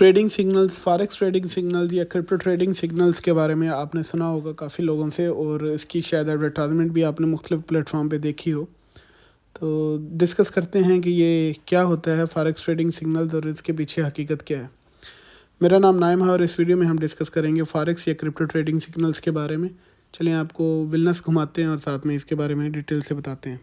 Trading signals, forex trading signals یا crypto trading signals کے بارے میں آپ نے سنا ہوگا کافی لوگوں سے، اور اس کی شاید ایڈورٹائزمنٹ بھی آپ نے مختلف پلیٹ فارم پہ دیکھی ہو. تو ڈسکس کرتے ہیں کہ یہ کیا ہوتا ہے فارکس ٹریڈنگ سگنلز اور اس کے پیچھے حقیقت کیا ہے. میرا نام نائم ہے اور اس ویڈیو میں ہم ڈسکس کریں گے فارکس یا کرپٹو ٹریڈنگ سگنلز کے بارے میں. چلیں آپ کو ولنس گھماتے ہیں اور ساتھ میں اس کے بارے میں ڈیٹیل سے بتاتے ہیں.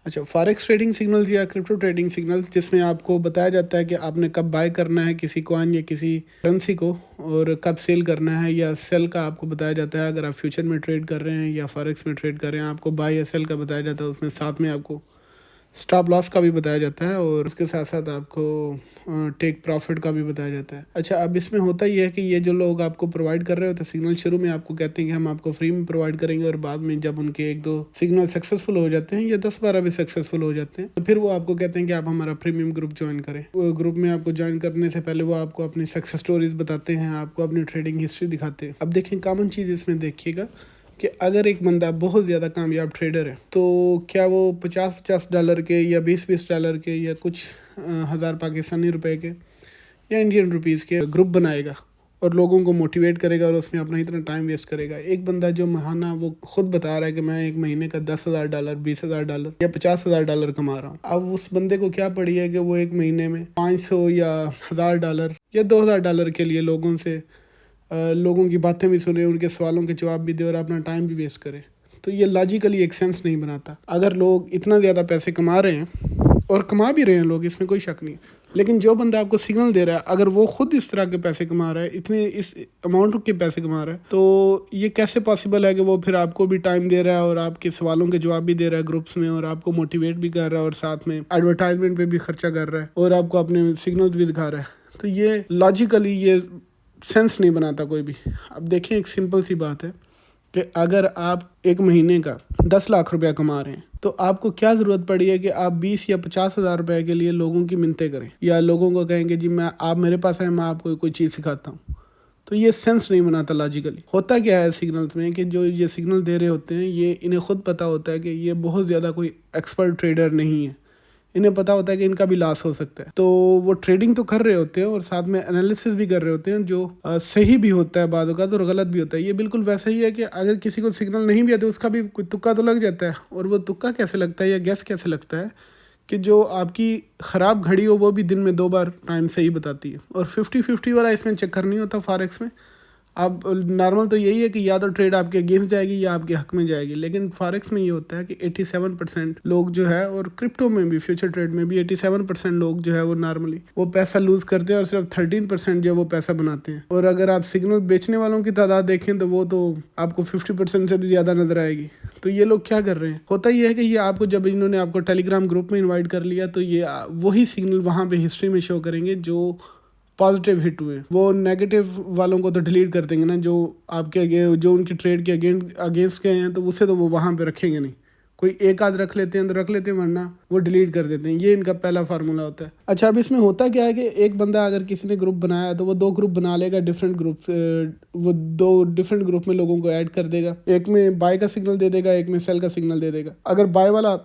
اچھا، فارکس ٹریڈنگ سگنلز یا کرپٹو ٹریڈنگ سگنلز، جس میں آپ کو بتایا جاتا ہے کہ آپ نے کب بائی کرنا ہے کسی کوائن یا کسی کرنسی کو، اور کب سیل کرنا ہے یا سیل کا آپ کو بتایا جاتا ہے. اگر آپ فیوچر میں ٹریڈ کر رہے ہیں یا فارکس میں ٹریڈ کر رہے ہیں، آپ کو بائی یا سیل کا بتایا جاتا ہے. اس میں ساتھ میں آپ کو اسٹاپ لاس کا بھی بتایا جاتا ہے اور اس کے ساتھ ساتھ آپ کو ٹیک پروفٹ کا بھی بتایا جاتا ہے. اچھا، اب اس میں ہوتا یہ ہے کہ یہ جو لوگ آپ کو پرووائڈ کر رہے ہوتے ہیں سگنل، شروع میں آپ کو کہتے ہیں کہ ہم آپ کو فری میں پرووائڈ کریں گے، اور بعد میں جب ان کے 1-2 سگنل سکسیزفل ہو جاتے ہیں یا 10-12 بھی سکسیزفل ہو جاتے ہیں، تو پھر وہ آپ کو کہتے ہیں کہ آپ ہمارا پریمیم گروپ جوائن کریں. گروپ میں آپ کو جوائن کرنے سے پہلے وہ آپ کو اپنی سکسیز سٹوریز بتاتے ہیں، آپ کو اپنی ٹریڈنگ ہسٹری دکھاتے ہیں. اب دیکھیں، کامن چیز اس میں دیکھیے گا کہ اگر ایک بندہ بہت زیادہ کامیاب ٹریڈر ہے تو کیا وہ $50 کے یا $20 کے یا کچھ ہزار پاکستانی روپے کے یا انڈین روپیز کے گروپ بنائے گا اور لوگوں کو موٹیویٹ کرے گا اور اس میں اپنا اتنا ٹائم ویسٹ کرے گا. ایک بندہ جو ماہانہ وہ خود بتا رہا ہے کہ میں ایک مہینے کا $10,000 $20,000 یا $50,000 کما رہا ہوں. اب اس بندے کو کیا پڑی ہے کہ وہ ایک مہینے میں $500 یا $1,000 یا $2,000 کے لیے لوگوں کی باتیں بھی سنے، ان کے سوالوں کے جواب بھی دے اور اپنا ٹائم بھی ویسٹ کرے. تو یہ لاجیکلی ایک سینس نہیں بناتا. اگر لوگ اتنا زیادہ پیسے کما رہے ہیں اور کما بھی رہے ہیں لوگ، اس میں کوئی شک نہیں، لیکن جو بندہ آپ کو سگنل دے رہا ہے اگر وہ خود اس طرح کے پیسے کما رہا ہے، اس اماؤنٹ کے پیسے کما رہا ہے، تو یہ کیسے پاسبل ہے کہ وہ پھر آپ کو بھی ٹائم دے رہا ہے اور آپ کے سوالوں کے جواب بھی دے رہا ہے گروپس میں، اور آپ کو موٹیویٹ بھی کر رہا ہے اور ساتھ میں ایڈورٹائزمنٹ پہ بھی خرچہ کر رہا ہے اور آپ کو اپنے سگنلز بھی دکھا رہا ہے. تو یہ لاجیکلی یہ سینس نہیں بناتا کوئی بھی. اب دیکھیں، ایک سمپل سی بات ہے کہ اگر آپ ایک مہینے کا 10 لاکھ روپیہ کما رہے ہیں تو آپ کو کیا ضرورت پڑی ہے کہ آپ 20 یا 50 ہزار روپے کے لیے لوگوں کی منتیں کریں یا لوگوں کو کہیں کہ جی آپ میرے پاس ہیں، میں آپ کو کوئی چیز سکھاتا ہوں. تو یہ سینس نہیں بناتا لاجیکلی. ہوتا کیا ہے سگنلز میں کہ جو یہ سگنل دے رہے ہوتے ہیں، یہ انہیں خود پتہ ہوتا ہے کہ یہ بہت زیادہ کوئی ایکسپرٹ ٹریڈر نہیں ہے. انہیں پتہ ہوتا ہے کہ ان کا بھی لاس ہو سکتا ہے، تو وہ ٹریڈنگ تو کر رہے ہوتے ہیں اور ساتھ میں انالیسس بھی کر رہے ہوتے ہیں، جو صحیح بھی ہوتا ہے بعض اوقات اور غلط بھی ہوتا ہے. یہ بالکل ویسا ہی ہے کہ اگر کسی کو سگنل نہیں بھی آتے، اس کا بھی کوئی تکا تو لگ جاتا ہے. اور وہ تکا کیسے لگتا ہے یا گیس کیسے لگتا ہے کہ جو آپ کی خراب گھڑی ہو وہ بھی دن میں 2 بار ٹائم صحیح بتاتی ہے. اور 50-50 والا اس میں چکر نہیں ہوتا فارکس میں. اب نارمل تو یہی ہے کہ یا تو ٹریڈ آپ کے اگینسٹ جائے گی یا آپ کے حق میں جائے گی، لیکن فارکس میں یہ ہوتا ہے کہ 87% لوگ جو ہے، اور کرپٹو میں بھی فیوچر ٹریڈ میں بھی 87% لوگ جو ہے وہ نارملی وہ پیسہ لوز کرتے ہیں اور صرف 13% جو ہے وہ پیسہ بناتے ہیں. اور اگر آپ سگنل بیچنے والوں کی تعداد دیکھیں تو وہ تو آپ کو 50% سے بھی زیادہ نظر آئے گی. تو یہ لوگ کیا کر رہے ہیں؟ ہوتا یہ ہے کہ یہ آپ کو جب انہوں نے آپ کو ٹیلی گرام گروپ میں انوائٹ کر لیا تو یہ وہی سگنل وہاں پہ ہسٹری میں شو کریں گے جو پازیٹیو ہٹ ہوئے. وہ نیگیٹو والوں کو تو ڈیلیٹ کر دیں گے نا، جو آپ کے جو ان کی ٹریڈ کے اگینسٹ گئے ہیں، تو اسے تو وہ وہاں پہ رکھیں گے نہیں. کوئی ایک آدھ رکھ لیتے ہیں تو رکھ لیتے ہیں، ورنہ وہ ڈیلیٹ کر دیتے ہیں. یہ ان کا پہلا فارمولا ہوتا ہے. اچھا، اب اس میں ہوتا کیا ہے کہ ایک بندہ اگر کسی نے گروپ بنایا تو وہ 2 گروپ بنا لے گا، ڈفرینٹ گروپ، وہ 2 ڈفرینٹ گروپ میں لوگوں کو ایڈ کر دے گا. ایک میں بائی کا سگنل دے دے گا، ایک میں سیل کا سگنل دے دے گا. اگر بائی والا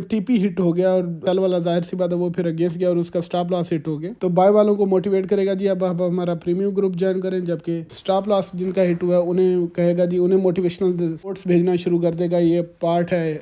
ٹی پی ہٹ ہو گیا اور سیل والا ظاہر سی بات ہے وہ پھر اگینسٹ گیا اور اس کا اسٹاپ لاس ہٹ ہو گیا، تو بائی والوں کو موٹیویٹ کرے گا جی اب آپ ہمارا پریمیم گروپ جوائن کریں، جبکہ اسٹاپ لاس جن کا ہٹ ہوا ہے انہیں کہے گا جی، انہیں موٹیویشنل رپورٹس بھیجنا شروع کر دے گا. یہ پارٹ ہے،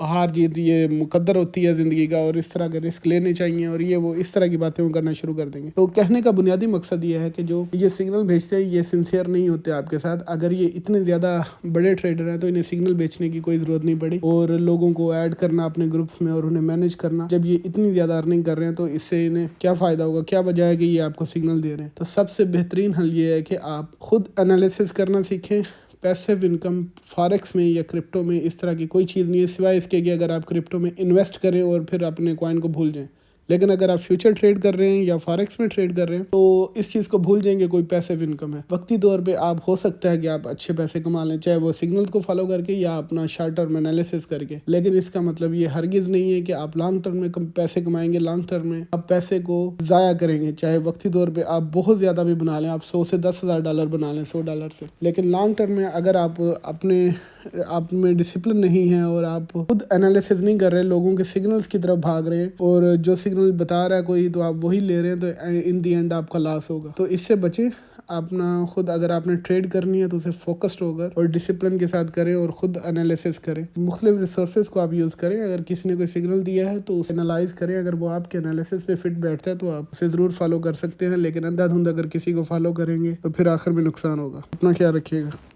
ہار جیت یہ مقدر ہوتی ہے زندگی کا، اور اس طرح کے رسک لینے چاہیے، اور یہ وہ اس طرح کی باتیں کرنا شروع کر دیں گے. تو کہنے کا بنیادی مقصد یہ ہے کہ جو یہ سگنل بھیجتے ہیں یہ سنسیئر نہیں ہوتے آپ کے ساتھ. اگر یہ اتنے زیادہ بڑے ٹریڈر ہیں تو انہیں سگنل بیچنے کی کوئی ضرورت نہیں پڑی، اور لوگوں کو ایڈ کرنا اپنے گروپس میں اور انہیں مینیج کرنا. جب یہ اتنی زیادہ ارننگ کر رہے ہیں تو اس سے انہیں کیا فائدہ ہوگا؟ کیا وجہ ہے کہ یہ آپ کو سگنل دے رہے ہیں؟ تو سب سے بہترین حل یہ ہے کہ آپ خود انالیسس کرنا سیکھیں. پیسیو انکم فارکس میں یا کرپٹو میں اس طرح کی کوئی چیز نہیں ہے سوائے اس کے کہ اگر آپ کرپٹو میں انویسٹ کریں اور پھر اپنے کوائن کو بھول جائیں. لیکن اگر آپ فیوچر ٹریڈ کر رہے ہیں یا فارکس میں ٹریڈ کر رہے ہیں تو اس چیز کو بھول جائیں گے کوئی پیسیو انکم ہے. وقتی طور پہ آپ ہو سکتا ہے کہ آپ اچھے پیسے کما لیں، چاہے وہ سگنل کو فالو کر کے یا اپنا شارٹ ٹرم انالیسس کر کے، لیکن اس کا مطلب یہ ہرگز نہیں ہے کہ آپ لانگ ٹرم میں پیسے کمائیں گے. لانگ ٹرم میں آپ پیسے کو ضائع کریں گے، چاہے وقتی طور پہ آپ بہت زیادہ بھی بنا لیں، آپ $100 سے $10,000 بنا لیں $100 سے، لیکن لانگ ٹرم میں اگر آپ اپنے آپ میں ڈسپلن نہیں ہے اور آپ خود انالیسز نہیں کر رہے، لوگوں کے سگنلز کی طرف بھاگ رہے ہیں اور جو سگنل بتا رہا ہے کوئی تو آپ وہی لے رہے ہیں، تو ان دی اینڈ آپ کا لاس ہوگا۔ تو اس سے بچیں، اپنا خود اگر آپ نے ٹریڈ کرنی ہے تو اسے فوکسڈ ہو کر اور ڈسپلن کے ساتھ کریں اور خود انالیسس کریں۔ مختلف ریسورسز کو آپ یوز کریں، اگر کسی نے کوئی سگنل دیا ہے تو اسے انالائز کریں، اگر وہ آپ کے انالیسس پہ فٹ بیٹھتا ہے تو آپ اسے ضرور فالو کر سکتے ہیں، لیکن اندھا دھند اگر کسی کو فالو کریں گے تو پھر آخر میں نقصان ہوگا۔ اپنا خیال رکھیے گا۔